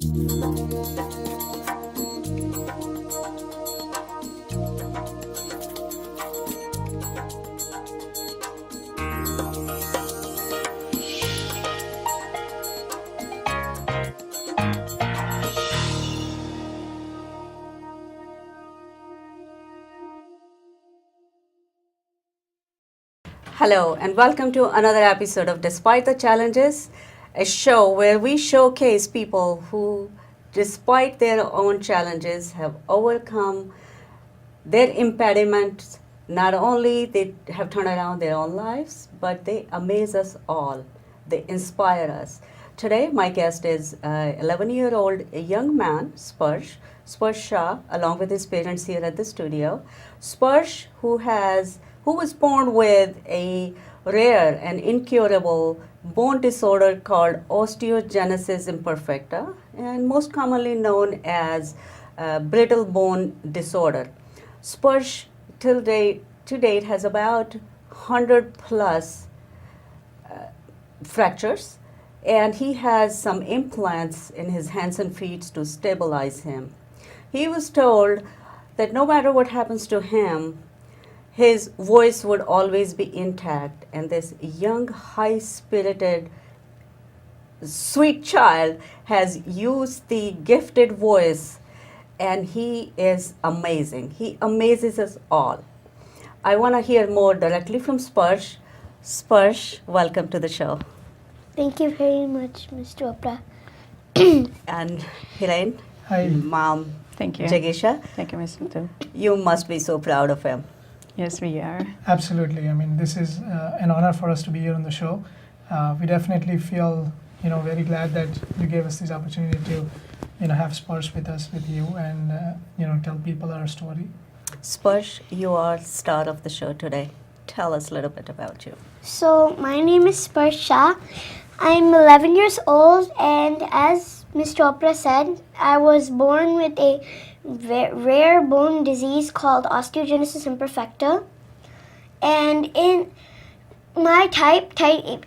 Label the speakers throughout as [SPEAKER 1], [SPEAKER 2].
[SPEAKER 1] Hello, and welcome to another episode of Despite the Challenges, a show where we showcase people who, despite their own challenges, have overcome their impediments. Not only they have turned around their own lives, but they amaze us all. They inspire us. Today, my guest is 11-year-old young man, Sparsh Shah, along with his parents here at the studio. Sparsh, who was born with a rare and incurable bone disorder called Osteogenesis Imperfecta, and most commonly known as Brittle Bone Disorder. Sparsh to date has about 100 plus fractures, and he has some implants in his hands and feet to stabilize him. He was told that no matter what happens to him, his voice would always be intact, and this young, high-spirited, sweet child has used the gifted voice, and he is amazing. He amazes us all. I want to hear more directly from Sparsh. Sparsh, welcome to the show.
[SPEAKER 2] Thank you very much, Ms. Chopra.
[SPEAKER 1] And Hiren,
[SPEAKER 3] Hi.
[SPEAKER 1] Mom,
[SPEAKER 4] Thank you.
[SPEAKER 1] Jagisha,
[SPEAKER 4] Thank you, Ms. Mithu.
[SPEAKER 1] you must be so proud of him.
[SPEAKER 4] Yes, we are.
[SPEAKER 3] Absolutely. I mean, this is an honor for us to be here on the show. We definitely feel, very glad that you gave us this opportunity to, have Sparsh with us, with you, and tell people our story.
[SPEAKER 1] Sparsh, you are star of the show today. Tell us a little bit about you.
[SPEAKER 2] So, my name is Sparsh Shah. I'm 11 years old, and as Ms. Chopra said, I was born with a rare bone disease called Osteogenesis Imperfecta. And in my type 8,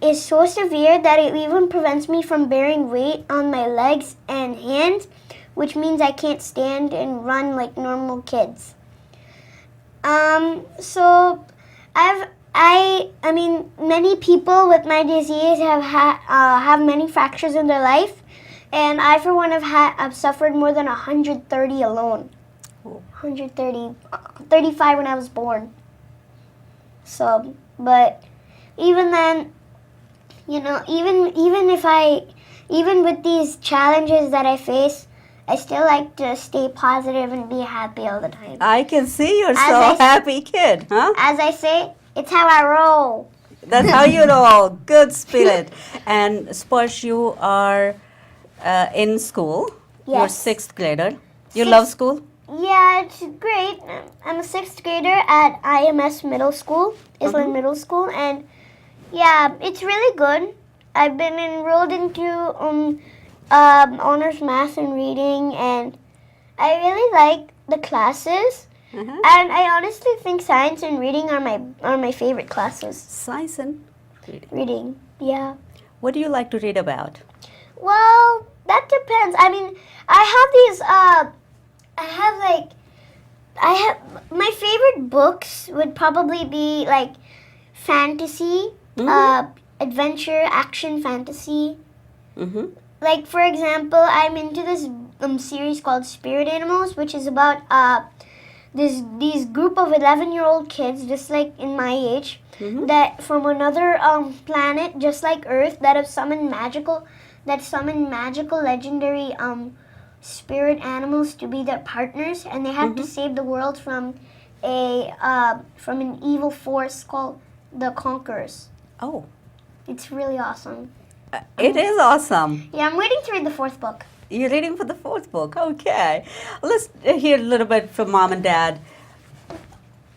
[SPEAKER 2] is so severe that it even prevents me from bearing weight on my legs and hands, which means I can't stand and run like normal kids. So I mean, many people with my disease have many fractures in their life, and I, for one, have suffered more than 130 alone. 35 when I was born. So, but even then, even with these challenges that I face, I still like to stay positive and be happy all the time.
[SPEAKER 1] I can see you're so happy kid, huh?
[SPEAKER 2] As I say, it's how I roll.
[SPEAKER 1] That's how you roll. Good spirit. And Sparsh, you are in school.
[SPEAKER 2] Yes.
[SPEAKER 1] You're sixth grader. You love school?
[SPEAKER 2] Yeah, it's great. I'm a sixth grader at IMS Middle School, Island Middle School, and yeah, it's really good. I've been enrolled into honors math and reading, and I really like the classes. And I honestly think science and reading are my favorite classes.
[SPEAKER 1] Science and
[SPEAKER 2] Reading, yeah.
[SPEAKER 1] what do you like to read about?
[SPEAKER 2] Well, that depends. I mean, I have my favorite books would probably be like fantasy, adventure, action fantasy. Like, for example, I'm into this series called Spirit Animals, which is about these group of 11-year-old kids, just like in my age, that from another planet, just like Earth, that have summoned magical legendary spirit animals to be their partners, and they have to save the world from an evil force called the Conquerors.
[SPEAKER 1] Oh,
[SPEAKER 2] It's really awesome.
[SPEAKER 1] it is awesome.
[SPEAKER 2] Yeah, I'm waiting to read the 4th book.
[SPEAKER 1] You're reading for the 4th book. Okay. Let's hear a little bit from Mom and Dad.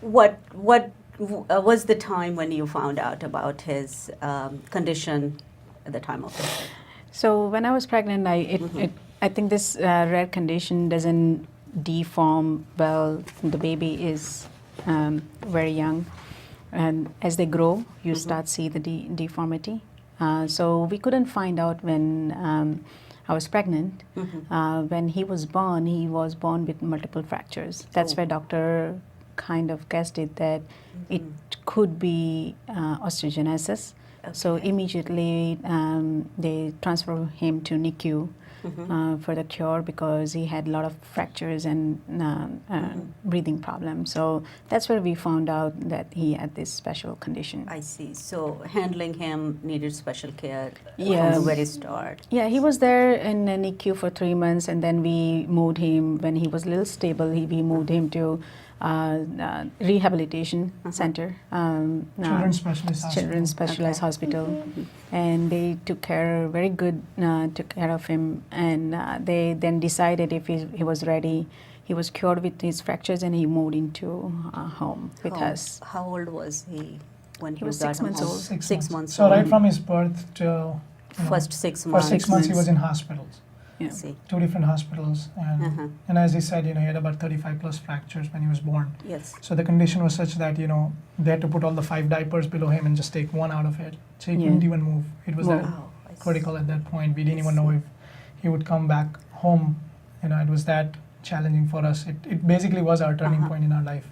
[SPEAKER 1] What was the time when you found out about his condition at the time of birth?
[SPEAKER 4] So when I was pregnant, I think this rare condition doesn't deform well. The baby is very young, and as they grow, you start see the deformity. So we couldn't find out when I was pregnant. When he was born with multiple fractures. That's where doctor kind of guessed it that it could be osteogenesis. So immediately they transfer him to NICU for the cure because he had a lot of fractures and breathing problems. So that's where we found out that he had this special condition.
[SPEAKER 1] I see. So handling him needed special care
[SPEAKER 4] Yeah.
[SPEAKER 1] from the very start.
[SPEAKER 4] Yeah, he was there in a NICU for 3 months, and then we moved him when he was a little stable. We moved him to rehabilitation center,
[SPEAKER 3] Children's Specialist Hospital.
[SPEAKER 4] Children's Specialized Hospital, and they took care took care of him, and they then decided if he was ready. He was cured with his fractures, and he moved into home with us.
[SPEAKER 1] How old was he when
[SPEAKER 4] He was
[SPEAKER 1] got
[SPEAKER 4] 6
[SPEAKER 1] him
[SPEAKER 4] months
[SPEAKER 1] home?
[SPEAKER 4] old.
[SPEAKER 1] 6 months
[SPEAKER 3] So
[SPEAKER 1] old.
[SPEAKER 3] right from his birth till
[SPEAKER 1] First 6
[SPEAKER 3] for
[SPEAKER 1] months.
[SPEAKER 3] 6 months he was in hospitals,
[SPEAKER 4] Yeah.
[SPEAKER 1] I see.
[SPEAKER 3] 2 different hospitals, and as he said, he had about 35 plus fractures when he was born.
[SPEAKER 1] Yes.
[SPEAKER 3] So the condition was such that they had to put all the 5 diapers below him and just take one out of it. So he couldn't even move. It was that
[SPEAKER 1] Wow. I see.
[SPEAKER 3] critical at that point. We didn't even know if he would come back home. It was that challenging for us. It basically was our turning point in our life.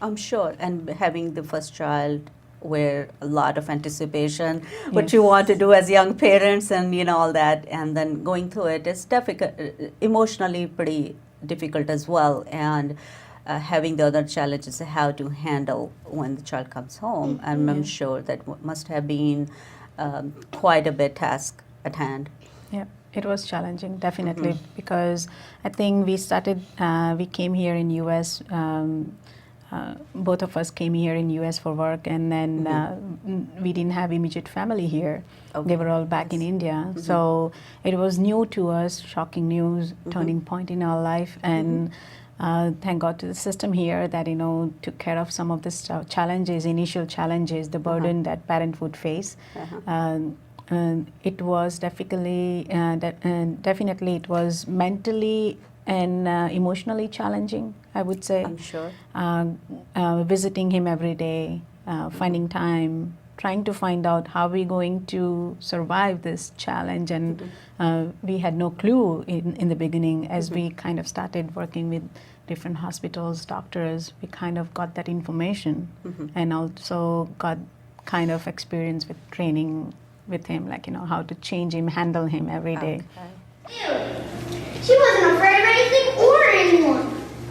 [SPEAKER 1] I'm sure. And having the first child, where a lot of anticipation, what
[SPEAKER 4] Yes.
[SPEAKER 1] you want to do as young parents, and all that, and then going through it is difficult, emotionally pretty difficult as well. And having the other challenges, how to handle when the child comes home, and I'm sure that must have been quite a bit task at hand.
[SPEAKER 4] Yeah, it was challenging, definitely, because I think we came here in U.S., both of us came here in U.S. for work, and then we didn't have immediate family here. They were all back in India. So it was new to us, shocking news, turning point in our life, and thank God to the system here that, took care of some of the challenges, initial challenges, the burden that parent would face. It was definitely it was mentally and emotionally challenging, I would say.
[SPEAKER 1] I'm sure.
[SPEAKER 4] Visiting him every day, finding time, trying to find out how we're going to survive this challenge. And we had no clue in the beginning. As we kind of started working with different hospitals, doctors, we kind of got that information and also got kind of experience with training with him, like, how to change him, handle him every day.
[SPEAKER 2] She wasn't afraid of anything or anyone.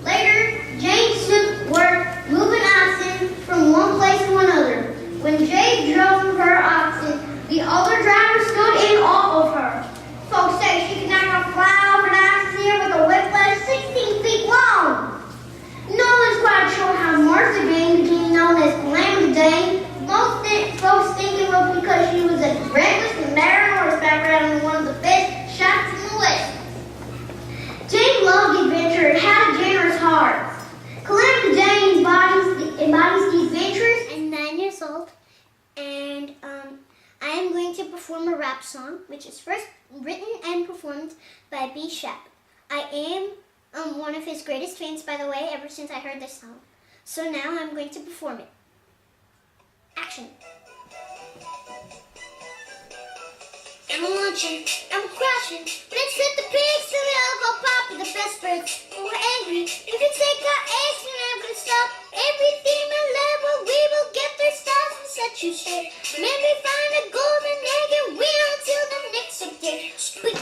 [SPEAKER 2] Later, Jane and Snoop were moving oxen from one place to another. When Jane drove her oxen, the other driver stood in awe of her. Folks say she could knock a fly off an oxen's ear with a whiplash 16 feet long. No one's quite sure how Martha Jane became known as Calamity Jane. Most folks think it was because she was a reckless and married horseback rider and one of the best shots in the West. Jane loved adventure and had a generous heart. Calamity Jane embodies the adventures. I'm 9 years old, and I am going to perform a rap song, which is first written and performed by B. Shap. I am one of his greatest fans, by the way, ever since I heard this song. So now I'm going to perform it. Action. I'm a luncheon, I'm a crashing. Let's hit the pigs till they all go pop with the best birds. We're angry. If you take our eggs, we're never gonna stop. Every female level, we will get their stars and set you straight. Maybe find a golden egg and wheel until the next day. Speak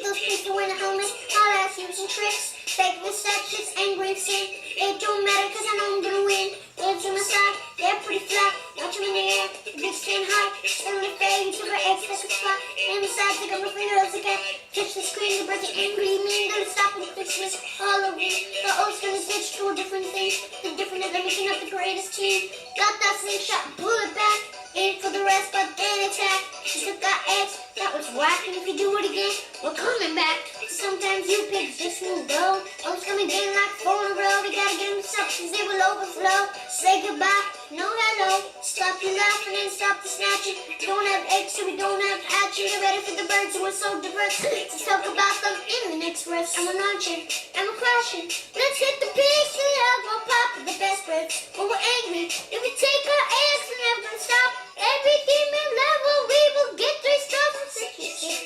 [SPEAKER 2] those pigs to win a helmet. All ass using tricks. Fake mistakes and green sin. It don't matter cause I know I'm gonna win. Lips on my side, they're pretty flat. Watch them in the air, the big stand high. Suddenly fade to her eggs, that's a spot. And besides, they got my fingernails again. Touch the screen, the birds are angry. Me and gonna stop and fix this Halloween. The old's gonna switch to a different thing. The different is making up the greatest team. Got that slingshot, bullet back. In for the rest, but then attack. Still got eggs, that was whack. And if you do it again, we're coming back. Sometimes you pigs just won't go. Oaks coming in like 4 in a row. We gotta get them up cause they will overflow. Say goodbye, no hello. Stop your laughing and stop the snatching. We don't have eggs so we don't have hatching. Get ready for the birds who are so diverse. Let's talk about them in the next verse. I'm a launching, I'm a crashing. Let's hit the pigs till they all go pop with the best birds. When we're angry, if we take our eggs, we're never gonna stop. Every female level, we will get 3 stars and 6 shit.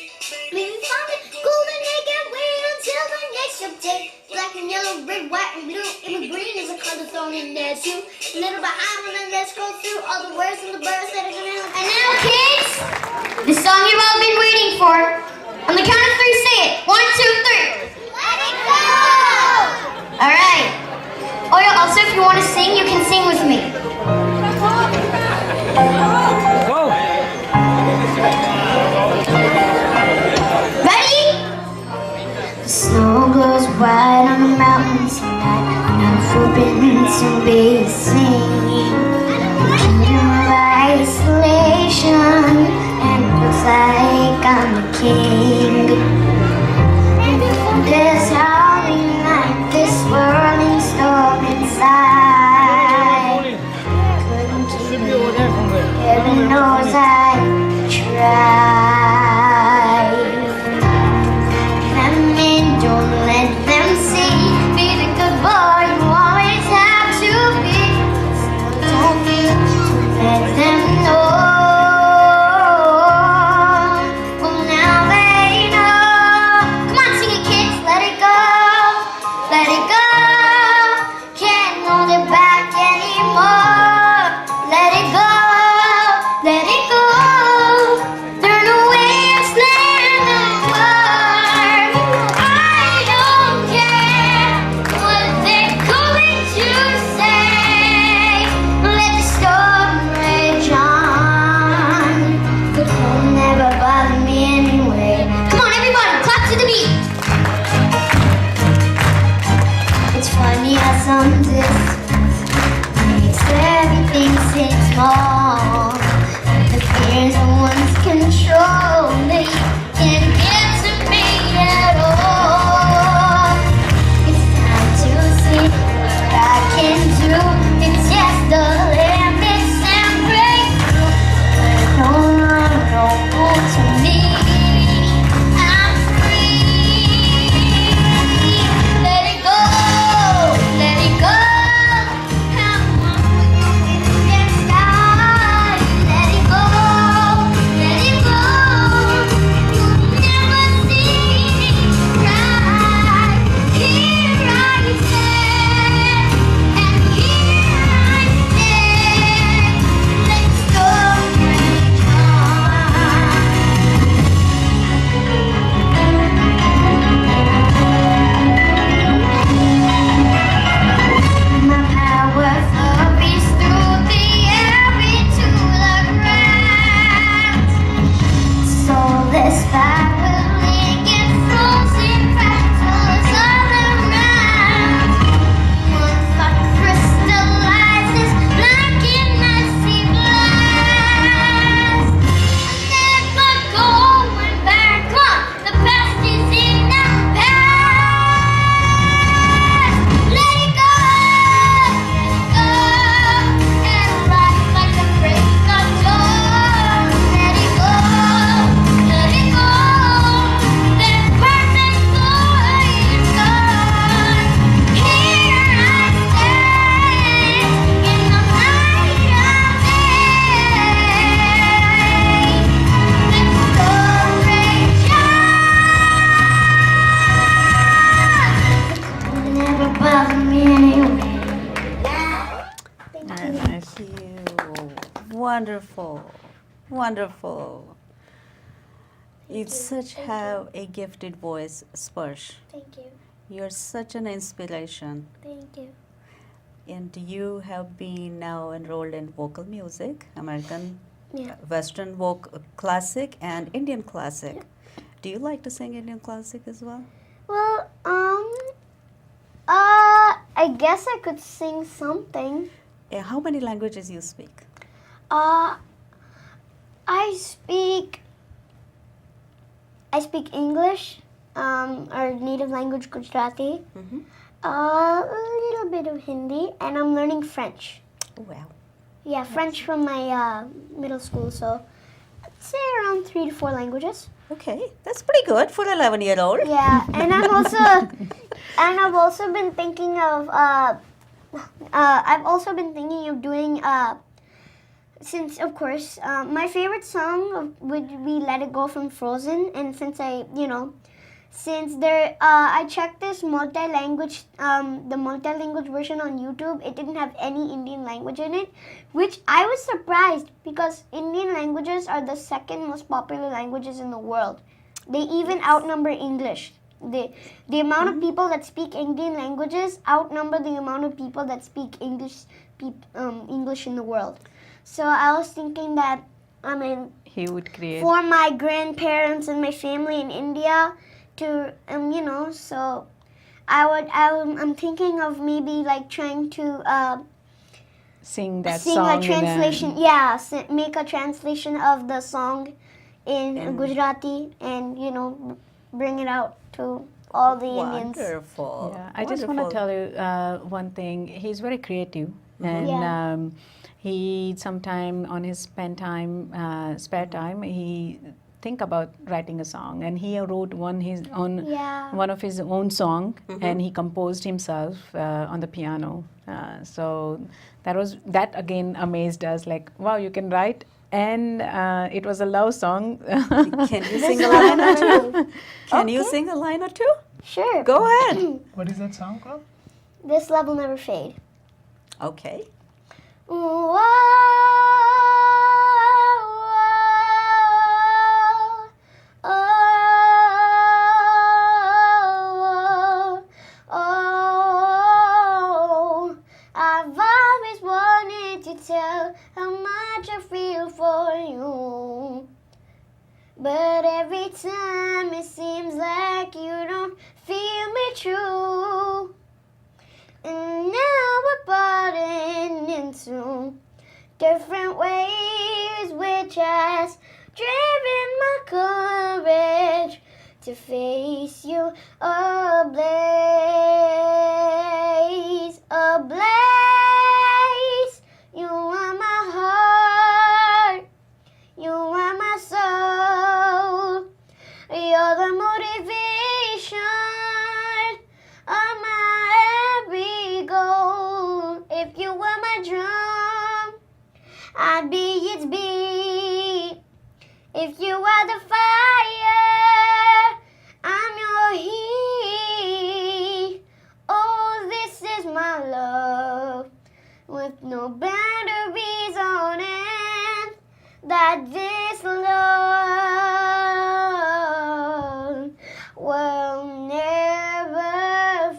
[SPEAKER 2] Maybe find it. alone in there too. A little behind when I just go through all the words and the birds that are gonna. And now, kids, the song you've all been waiting for. On the count of three, say it. 1, 2, 3. Let it go! All right. Oh yeah. Also, if you want to sing, you can sing with me.
[SPEAKER 5] Go!
[SPEAKER 2] Ready? The snow glows white on the mountains tonight, and I've forbidden to be singing. Kingdom of isolation, and it looks like I'm the king. There's howling like this swirling storm inside. Couldn't keep me. Heaven knows I tried. I mean, don't let them see. Be the good boy you always have to be. Still don't need to let them know. Well, now they know. Come on, sing it, kids. Let it go. Let it go. Can't hold it back anymore. Let it go. Let it go. Turn away and stand apart. I don't care what they're going to say. Let the storm rage on. It will never bother me anyway. Come on, everybody, clap to the beat. It's funny how some distance makes everything seem small. The fears of one's control, they can't get to me at all. It's time to see what I can do. It's just the limits and break through. But no one knows to me. I'm free. Let it go. Let it go. I'm against God. Let it go. Let it go. You'll never see me cry. Here I stand, and here I stay. Let the storm rage on. My power flurries through the air into the ground. Soulless fire will link and frozen fractals all around. One thought crystallizes like an icy blast. I'm never going back. Come on, the past is in the past. Let it go, and rise like the break of dawn. Let it go, let it go. That perfect boy is gone. Here I stand in the light of day. Let's go rage on. Will never bother me anyway.
[SPEAKER 1] Very nice. You. Wonderful. Wonderful. You such have a gifted voice, Sparsh.
[SPEAKER 2] Thank you.
[SPEAKER 1] You're such an inspiration.
[SPEAKER 2] Thank you.
[SPEAKER 1] And you have been now enrolled in vocal music, American,
[SPEAKER 2] Yeah.
[SPEAKER 1] Western classic, and Indian classic. Do you like to sing Indian classic as well?
[SPEAKER 2] Well, I guess I could sing something.
[SPEAKER 1] How many languages you speak?
[SPEAKER 2] I speak English, our native language Gujarati,
[SPEAKER 1] Mm-hmm.
[SPEAKER 2] a little bit of Hindi, and I'm learning French.
[SPEAKER 1] Wow.
[SPEAKER 2] Yeah, French from my middle school, so I'd say around 3 to 4 languages.
[SPEAKER 1] Okay, that's pretty good for an 11-year-old.
[SPEAKER 2] Yeah, and I've also been thinking of doing since of course my favorite song would be "Let It Go" from Frozen, and since since there, I checked this multi-language, the multi-language version on YouTube. It didn't have any Indian language in it, which I was surprised because Indian languages are the second most popular languages in the world. They even outnumber English. The amount of people that speak Indian languages outnumber the amount of people that speak English in the world. So I was thinking that, I mean,
[SPEAKER 4] He would create.
[SPEAKER 2] for my grandparents and my family in India to you know, so I'm thinking of maybe like trying to
[SPEAKER 4] Sing that
[SPEAKER 2] sing
[SPEAKER 4] song
[SPEAKER 2] a translation, make a translation of the song in Gujarati and you know bring it out to all the Indians.
[SPEAKER 1] Wonderful.
[SPEAKER 4] Yeah, I just want to
[SPEAKER 1] Wonderful.
[SPEAKER 4] tell you one thing. He's very creative, and
[SPEAKER 2] Yeah.
[SPEAKER 4] he sometime on his spare time, he think about writing a song, and he wrote one
[SPEAKER 2] Yeah.
[SPEAKER 4] of his own song, and he composed himself on the piano. So that again amazed us. Like, wow, you can write. And it was a love song.
[SPEAKER 1] Can you sing a line or two? Can you sing a line or two?
[SPEAKER 2] Sure.
[SPEAKER 1] Go ahead.
[SPEAKER 3] What is that song called?
[SPEAKER 2] This love will never fade.
[SPEAKER 1] Okay.
[SPEAKER 2] Whoa, I've always wanted to tell how much I feel for you. But every time it seems like you don't feel me true. And now we're parting into different ways, which has driven my courage to face you ablaze, ablaze. You are my heart, you are my soul, you're the motivation of my every goal. If you were my drum, I'd be its beat. If you are the fire, I'm your heat. Oh, this is my love, with no boundaries on it. That this love will never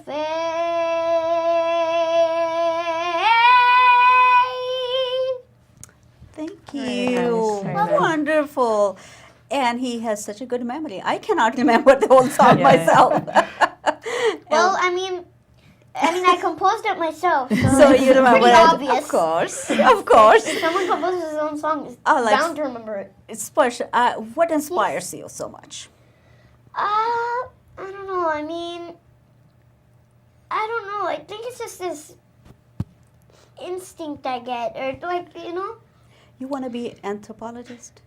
[SPEAKER 2] fade.
[SPEAKER 1] Thank
[SPEAKER 4] Very
[SPEAKER 1] you.
[SPEAKER 4] nice, very nice.
[SPEAKER 1] Wonderful. And he has such a good memory. I cannot remember the whole song
[SPEAKER 4] Yeah.
[SPEAKER 1] myself.
[SPEAKER 2] Well, I mean, I composed it myself, so,
[SPEAKER 1] So you
[SPEAKER 2] it's
[SPEAKER 1] remember
[SPEAKER 2] pretty
[SPEAKER 1] it.
[SPEAKER 2] obvious.
[SPEAKER 1] Of course. Of course.
[SPEAKER 2] If someone composes his own song, he's
[SPEAKER 1] Oh, like-
[SPEAKER 2] bound to remember it.
[SPEAKER 1] Sparsh, what inspires you so much?
[SPEAKER 2] I don't know. I mean, I don't know. I think it's just this instinct I get, or like, you know,
[SPEAKER 1] You want to be an anthropologist?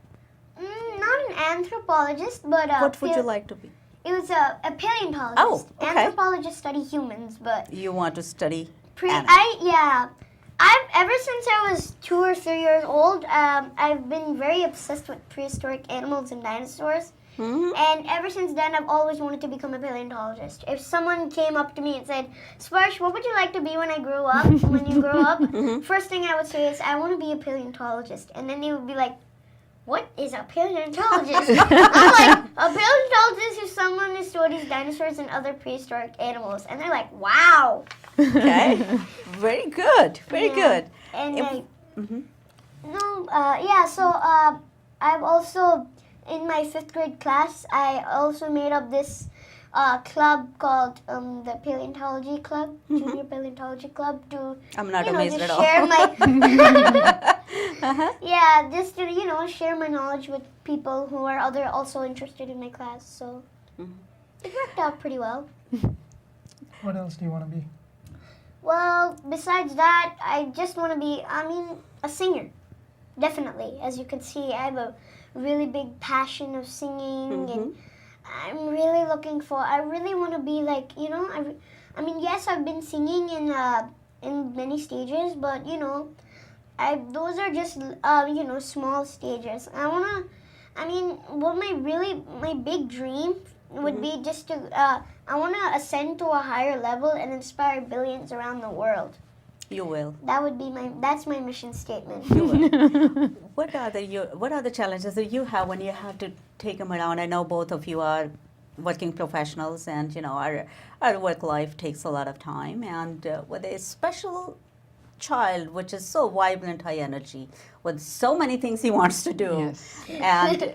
[SPEAKER 2] not an anthropologist, but
[SPEAKER 1] What would you like to be?
[SPEAKER 2] It was a paleontologist.
[SPEAKER 1] Oh, okay.
[SPEAKER 2] Anthropologists study humans, but
[SPEAKER 1] You want to study animals.
[SPEAKER 2] I've ever since I was 2 or 3 years old, I've been very obsessed with prehistoric animals and dinosaurs.
[SPEAKER 1] Mhm.
[SPEAKER 2] And ever since then, I've always wanted to become a paleontologist. If someone came up to me and said, Sparsh, what would you like to be when I grow up? When you grow up, first thing I would say is, I want to be a paleontologist. And then they would be like, what is a paleontologist? I'm like, a paleontologist is someone who studies dinosaurs and other prehistoric animals. And they're like, wow.
[SPEAKER 1] Okay. Very good. Very
[SPEAKER 2] Yeah.
[SPEAKER 1] good.
[SPEAKER 2] And
[SPEAKER 1] If-
[SPEAKER 2] so I've also, in my 5th grade class, I also made up this club called the Paleontology Club, Junior Paleontology Club, to
[SPEAKER 1] I'm not
[SPEAKER 2] you know,
[SPEAKER 1] amazed
[SPEAKER 2] just
[SPEAKER 1] at all.
[SPEAKER 2] share my
[SPEAKER 1] Uh-huh.
[SPEAKER 2] yeah, just to share my knowledge with people who are also interested in my class. So it worked out pretty well.
[SPEAKER 3] What else do you want to be?
[SPEAKER 2] Well, besides that, I just want to be, a singer. Definitely. As you can see, I have a really big passion of singing, and I'm really I really want to be like, yes, I've been singing in many stages, but, those are just, small stages. My big dream would be just to, I want to ascend to a higher level and inspire billions around the world.
[SPEAKER 1] You will.
[SPEAKER 2] That's my mission statement.
[SPEAKER 1] You will. What are the challenges that you have when you have to take them around? I know both of you are working professionals, and our work life takes a lot of time, and with a special child which is so vibrant, high energy, with so many things he wants to do,
[SPEAKER 4] Yes.
[SPEAKER 1] and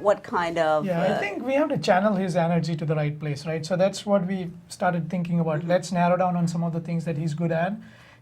[SPEAKER 1] what kind of
[SPEAKER 3] Yeah, I think we have to channel his energy to the right place, right? So that's what we started thinking about. Let's narrow down on some of the things that he's good at.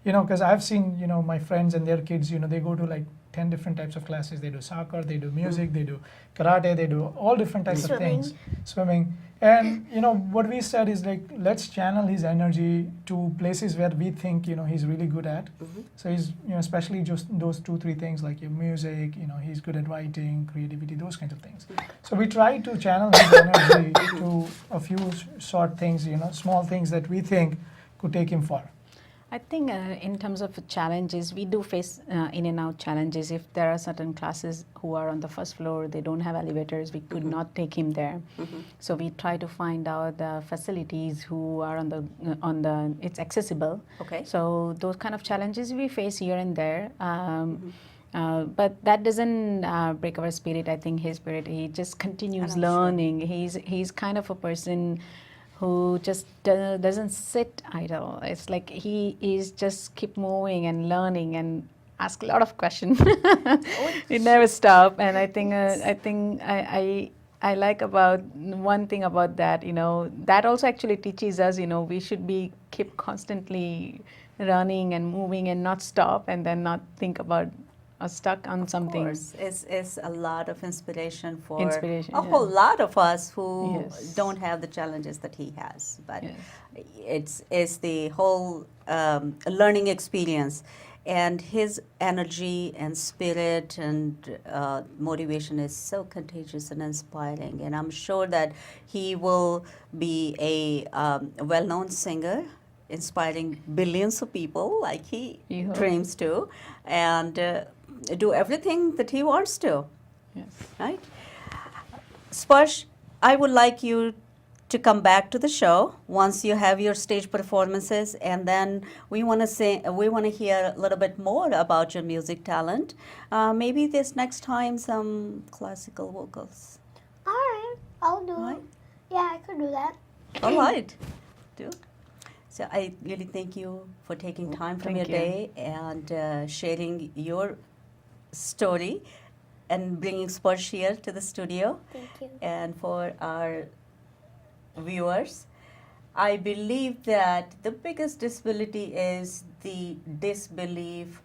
[SPEAKER 3] Because I've seen, my friends and their kids, they go to like 10 different types of classes. They do soccer, they do music, they do karate, they do all different types of things, swimming. And, what we said is like, let's channel his energy to places where we think, he's really good at. So he's, especially just those 2-3 things like your music, he's good at writing, creativity, those kinds of things. So we try to channel his energy to a few short things, small things that we think could take him far.
[SPEAKER 4] I think in terms of challenges, we do face in and out challenges. If there are certain classes who are on the first floor, they don't have elevators, we could not take him there. So we try to find out the facilities who are on the it's accessible.
[SPEAKER 1] Okay.
[SPEAKER 4] So those kind of challenges we face here and there. But that doesn't break our spirit. I think his spirit, he just continues learning. He's kind of a person who just doesn't sit idle. It's like he is just keep moving and learning and ask a lot of questions. He never stop. And I think I like about one thing about that. That also actually teaches us. We should keep constantly running and moving and not stop and then not think about or stuck on something.
[SPEAKER 1] Of course, it's a lot of inspiration for
[SPEAKER 4] a
[SPEAKER 1] whole lot of us who
[SPEAKER 4] Yes.
[SPEAKER 1] don't have the challenges that he has. But
[SPEAKER 4] Yes.
[SPEAKER 1] it's the whole learning experience, and his energy and spirit and motivation is so contagious and inspiring. And I'm sure that he will be a well-known singer, inspiring billions of people like he
[SPEAKER 4] You hope.
[SPEAKER 1] dreams to, and do everything that he wants to,
[SPEAKER 4] Yes.
[SPEAKER 1] right? Sparsh, I would like you to come back to the show once you have your stage performances, and then we want to hear a little bit more about your music talent. Maybe this next time some classical vocals.
[SPEAKER 2] All right, I'll do
[SPEAKER 1] Right.
[SPEAKER 2] it. Yeah, I could do that.
[SPEAKER 1] All right. Do. So I really thank you for taking time from
[SPEAKER 4] Thank
[SPEAKER 1] your
[SPEAKER 4] you.
[SPEAKER 1] day and sharing your story and bringing Sparsh here to the studio.
[SPEAKER 2] Thank you.
[SPEAKER 1] And for our viewers, I believe that the biggest disability is the disbelief,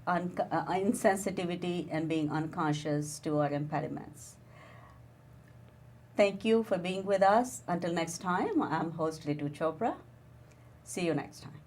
[SPEAKER 1] insensitivity, and being unconscious to our impediments. Thank you for being with us. Until next time, I'm host Ritu Chopra. See you next time.